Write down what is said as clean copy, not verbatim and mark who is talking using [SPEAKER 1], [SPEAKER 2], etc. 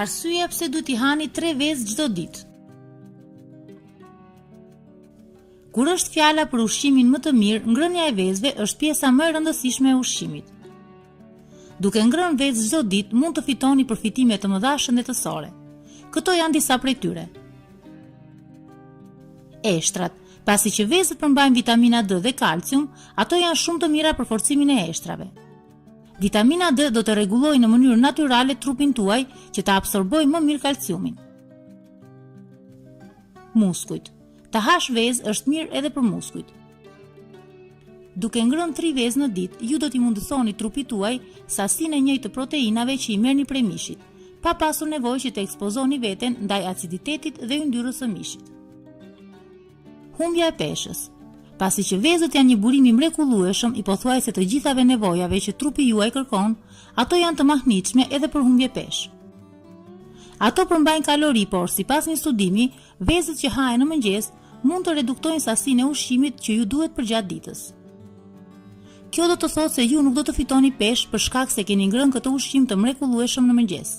[SPEAKER 1] Arsyeja pse duhet i hani 3 vezë çdo ditë. Kur është fjala për ushqimin më të mirë, ngrënia e vezëve është pjesa më e rëndësishme e ushqimit. Duke ngrënë vezë çdo ditë, mund të fitoni përfitime të mëdha shëndetësore. Këto janë disa prej tyre. Eshtrat. Pasi që vezët përmbajnë vitamina D dhe kalcium, ato janë shumë të mira për forcimin e eshtrave. Vitamina D do të rregullojë në mënyrë natyrale trupin tuaj që ta absorbojë më mirë kalciumin. Muskujt. Ta hash vezë është mirë edhe për muskujt. Duke ngrënë 3 vezë në ditë, ju do t'i mundësoni trupit tuaj sasinë e njëjtë të proteinave që i merrni prej mishit, pa pasur nevojë që të ekspozoni veten ndaj aciditetit dhe yndyrës së mishit. Humbja e peshës. Pasi që vezët janë një burim i mrekullueshëm i pothuajse të gjithave nevojave që trupi juaj kërkon, ato janë të mahnitshme edhe për humbje peshë. Ato përmbajnë kalori, por sipas një studimi, vezët që hahen në mëngjes mund të reduktojnë sasinë e ushqimit që ju duhet për gjatë ditës. Kjo do të thotë se ju nuk do të fitoni peshë për shkak se keni ngrënë këtë ushqim të mrekullueshëm në mëngjes.